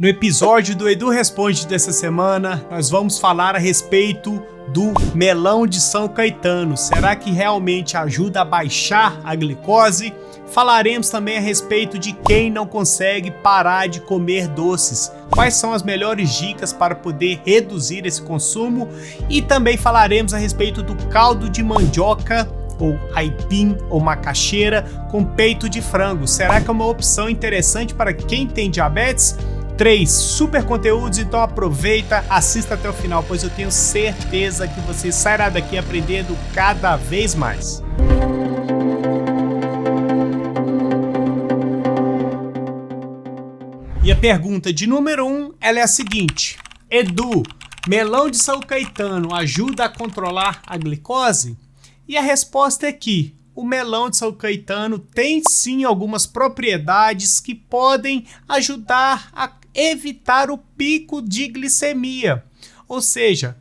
No episódio do Edu Responde dessa semana, nós vamos falar a respeito do melão de São Caetano. Será que realmente ajuda a baixar a glicose? Falaremos também a respeito de quem não consegue parar de comer doces. Quais são as melhores dicas para poder reduzir esse consumo? E também falaremos a respeito do caldo de mandioca ou aipim ou macaxeira com peito de frango. Será que é uma opção interessante para quem tem diabetes? 3 super conteúdos, então aproveita, assista até o final, pois eu tenho certeza que você sairá daqui aprendendo cada vez mais. E a pergunta de número 1, ela é a seguinte: Edu, melão de São Caetano ajuda a controlar a glicose? E a resposta é que o melão de São Caetano tem sim algumas propriedades que podem ajudar a evitar o pico de glicemia, ou seja,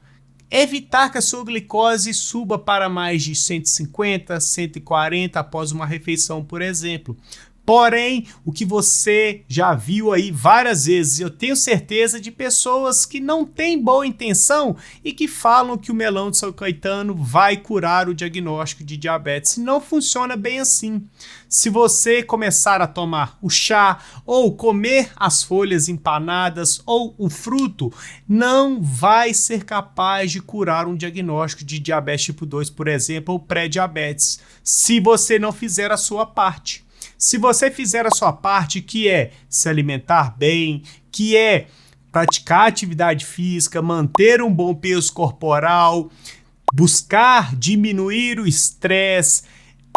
evitar que a sua glicose suba para mais de 150, 140 após uma refeição, por exemplo. Porém, o que você já viu aí várias vezes, eu tenho certeza de pessoas que não têm boa intenção e que falam que o melão de São Caetano vai curar o diagnóstico de diabetes. Não funciona bem assim. Se você começar a tomar o chá ou comer as folhas empanadas ou o fruto, não vai ser capaz de curar um diagnóstico de diabetes tipo 2, por exemplo, ou pré-diabetes, se você não fizer a sua parte. Se você fizer a sua parte, que é se alimentar bem, que é praticar atividade física, manter um bom peso corporal, buscar diminuir o estresse,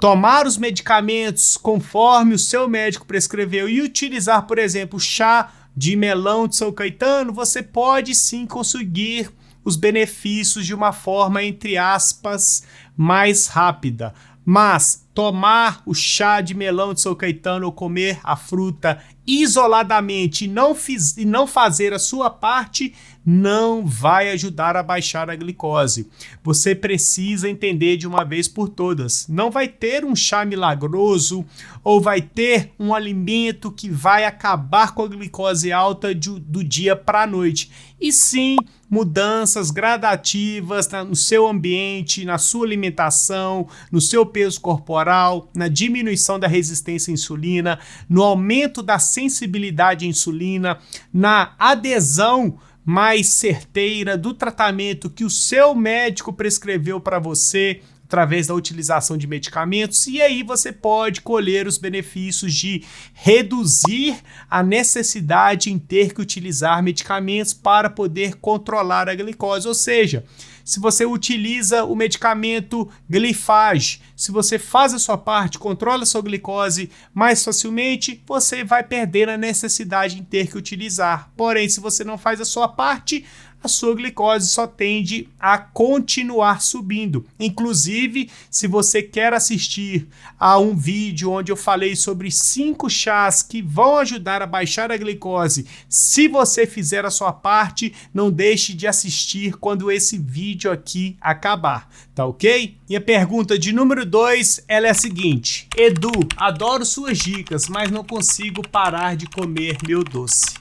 tomar os medicamentos conforme o seu médico prescreveu e utilizar, por exemplo, chá de melão de São Caetano, você pode sim conseguir os benefícios de uma forma, entre aspas, mais rápida. Mas tomar o chá de melão de São Caetano ou comer a fruta isoladamente e não fazer a sua parte não vai ajudar a baixar a glicose. Você precisa entender de uma vez por todas. Não vai ter um chá milagroso ou vai ter um alimento que vai acabar com a glicose alta do dia para a noite. E sim, mudanças gradativas no seu ambiente, na sua alimentação, no seu peso corporal, na diminuição da resistência à insulina, no aumento da sensibilidade à insulina, na adesão mais certeira do tratamento que o seu médico prescreveu para você, através da utilização de medicamentos, e aí você pode colher os benefícios de reduzir a necessidade em ter que utilizar medicamentos para poder controlar a glicose. Ou seja, se você utiliza o medicamento Glifage, se você faz a sua parte, controla a sua glicose mais facilmente, você vai perder a necessidade em ter que utilizar. Porém, se você não faz a sua parte, a sua glicose só tende a continuar subindo. Inclusive, se você quer assistir a um vídeo onde eu falei sobre 5 chás que vão ajudar a baixar a glicose, se você fizer a sua parte, não deixe de assistir quando esse vídeo aqui acabar, tá ok? E a pergunta de número 2, ela é a seguinte: Edu, adoro suas dicas, mas não consigo parar de comer meu doce.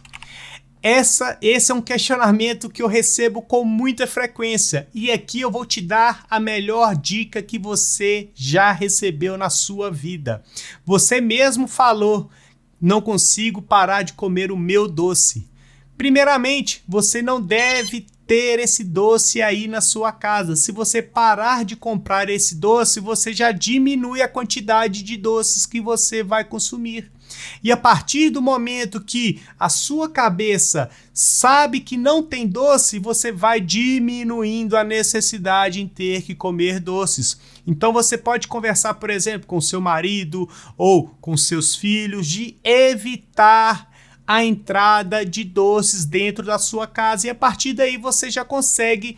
Esse é um questionamento que eu recebo com muita frequência e aqui eu vou te dar a melhor dica que você já recebeu na sua vida. Você mesmo falou, não consigo parar de comer o meu doce. Primeiramente, você não deve ter esse doce aí na sua casa. Se você parar de comprar esse doce, você já diminui a quantidade de doces que você vai consumir. E a partir do momento que a sua cabeça sabe que não tem doce, você vai diminuindo a necessidade em ter que comer doces. Então você pode conversar, por exemplo, com seu marido ou com seus filhos de evitar a entrada de doces dentro da sua casa e a partir daí você já consegue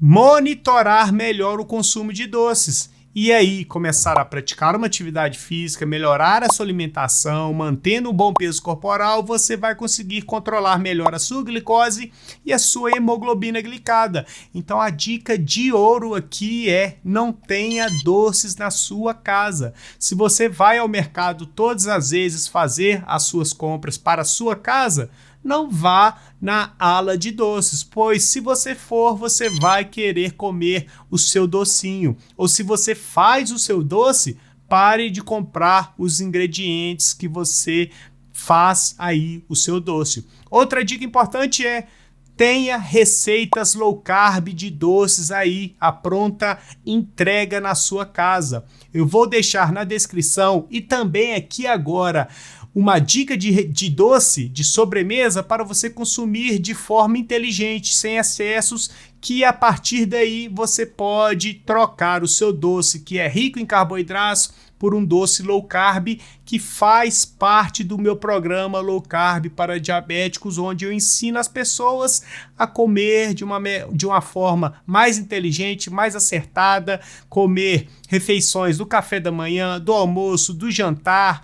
monitorar melhor o consumo de doces. E aí, começar a praticar uma atividade física, melhorar a sua alimentação, mantendo um bom peso corporal, você vai conseguir controlar melhor a sua glicose e a sua hemoglobina glicada. Então, a dica de ouro aqui é: não tenha doces na sua casa. Se você vai ao mercado todas as vezes fazer as suas compras para a sua casa, não vá na ala de doces, pois se você for, você vai querer comer o seu docinho. Ou se você faz o seu doce, pare de comprar os ingredientes que você faz aí o seu doce. Outra dica importante é: tenha receitas low carb de doces aí, a pronta entrega na sua casa. Eu vou deixar na descrição e também aqui agora uma dica de doce, de sobremesa, para você consumir de forma inteligente, sem excessos, que a partir daí você pode trocar o seu doce, que é rico em carboidratos, por um doce low carb, que faz parte do meu programa Low Carb para Diabéticos, onde eu ensino as pessoas a comer de uma forma mais inteligente, mais acertada, comer refeições do café da manhã, do almoço, do jantar,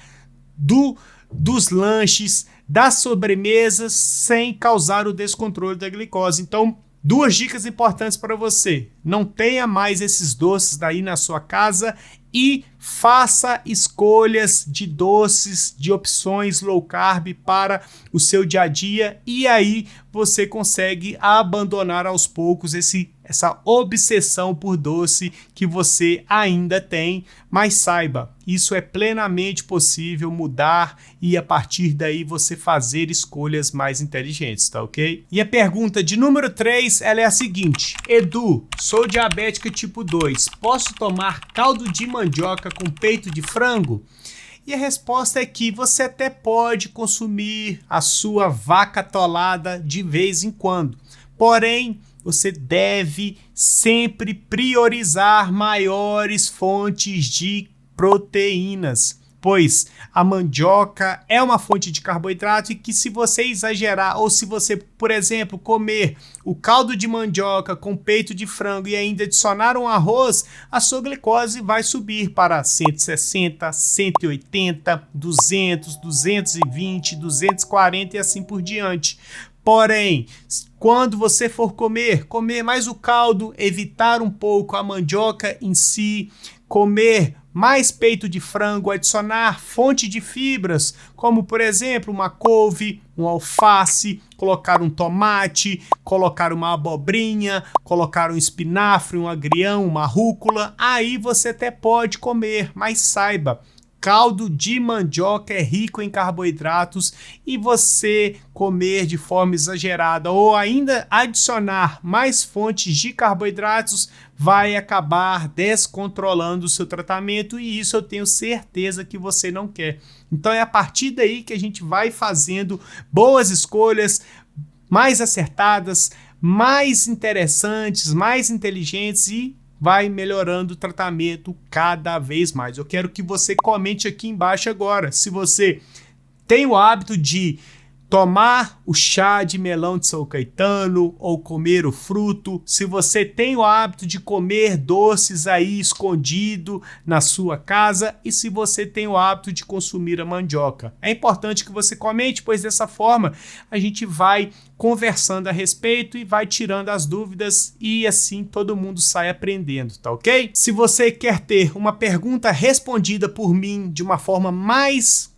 dos lanches, das sobremesas, sem causar o descontrole da glicose. Então, duas dicas importantes para você: não tenha mais esses doces daí na sua casa e faça escolhas de doces, de opções low carb para o seu dia a dia, e aí você consegue abandonar aos poucos essa obsessão por doce que você ainda tem. Mas saiba, isso é plenamente possível mudar e a partir daí você fazer escolhas mais inteligentes, tá ok? E a pergunta de número 3, ela é a seguinte: Edu, sou diabética tipo 2, posso tomar caldo de mandioca com peito de frango? E a resposta é que você até pode consumir a sua vaca atolada de vez em quando, porém você deve sempre priorizar maiores fontes de proteínas, pois a mandioca é uma fonte de carboidrato e que, se você exagerar, ou se você, por exemplo, comer o caldo de mandioca com peito de frango e ainda adicionar um arroz, a sua glicose vai subir para 160, 180, 200, 220, 240 e assim por diante. Porém, quando você for comer mais o caldo, evitar um pouco a mandioca em si, comer mais peito de frango, adicionar fonte de fibras, como por exemplo uma couve, um alface, colocar um tomate, colocar uma abobrinha, colocar um espinafre, um agrião, uma rúcula, aí você até pode comer, mas saiba, caldo de mandioca é rico em carboidratos e você comer de forma exagerada ou ainda adicionar mais fontes de carboidratos vai acabar descontrolando o seu tratamento, e isso eu tenho certeza que você não quer. Então é a partir daí que a gente vai fazendo boas escolhas, mais acertadas, mais interessantes, mais inteligentes, e vai melhorando o tratamento cada vez mais. Eu quero que você comente aqui embaixo agora se você tem o hábito de tomar o chá de melão de São Caetano ou comer o fruto, se você tem o hábito de comer doces aí escondido na sua casa e se você tem o hábito de consumir a mandioca. É importante que você comente, pois dessa forma a gente vai conversando a respeito e vai tirando as dúvidas e assim todo mundo sai aprendendo, tá ok? Se você quer ter uma pergunta respondida por mim de uma forma mais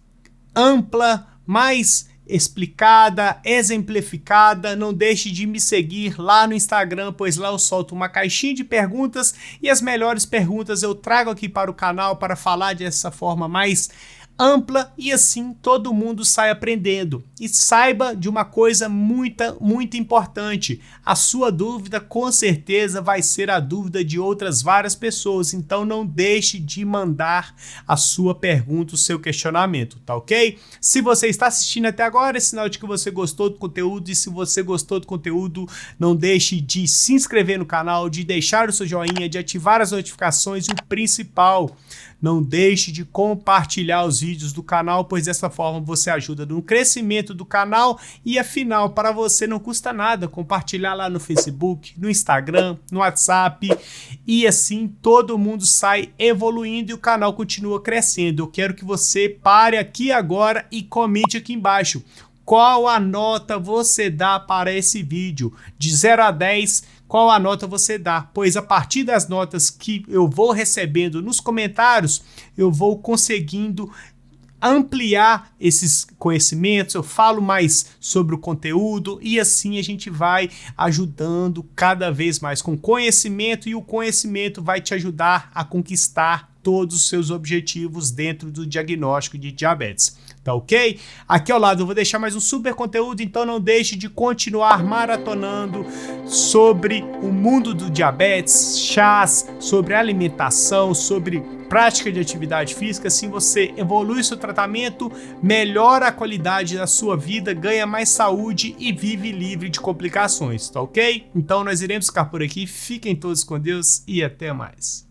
ampla, mais explicada, exemplificada, não deixe de me seguir lá no Instagram, pois lá eu solto uma caixinha de perguntas e as melhores perguntas eu trago aqui para o canal para falar dessa forma mais ampla e assim todo mundo sai aprendendo. E saiba de uma coisa muito importante: a sua dúvida com certeza vai ser a dúvida de outras várias pessoas, então não deixe de mandar a sua pergunta, o seu questionamento, tá ok? Se você está assistindo até agora, é sinal de que você gostou do conteúdo, e se você gostou do conteúdo, não deixe de se inscrever no canal, de deixar o seu joinha, de ativar as notificações e o principal, não deixe de compartilhar os vídeos do canal, pois dessa forma você ajuda no crescimento do canal e afinal, para você não custa nada compartilhar lá no Facebook, no Instagram, no WhatsApp, e assim todo mundo sai evoluindo e o canal continua crescendo. Eu quero que você pare aqui agora e comente aqui embaixo qual a nota você dá para esse vídeo, de 0 a 10, qual a nota você dá, pois a partir das notas que eu vou recebendo nos comentários, eu vou conseguindo ampliar esses conhecimentos, eu falo mais sobre o conteúdo e assim a gente vai ajudando cada vez mais com conhecimento, e o conhecimento vai te ajudar a conquistar todos os seus objetivos dentro do diagnóstico de diabetes. Tá ok? Aqui ao lado eu vou deixar mais um super conteúdo, então não deixe de continuar maratonando sobre o mundo do diabetes, chás, sobre alimentação, sobre prática de atividade física. Assim você evolui seu tratamento, melhora a qualidade da sua vida, ganha mais saúde e vive livre de complicações, tá ok? Então nós iremos ficar por aqui, fiquem todos com Deus e até mais.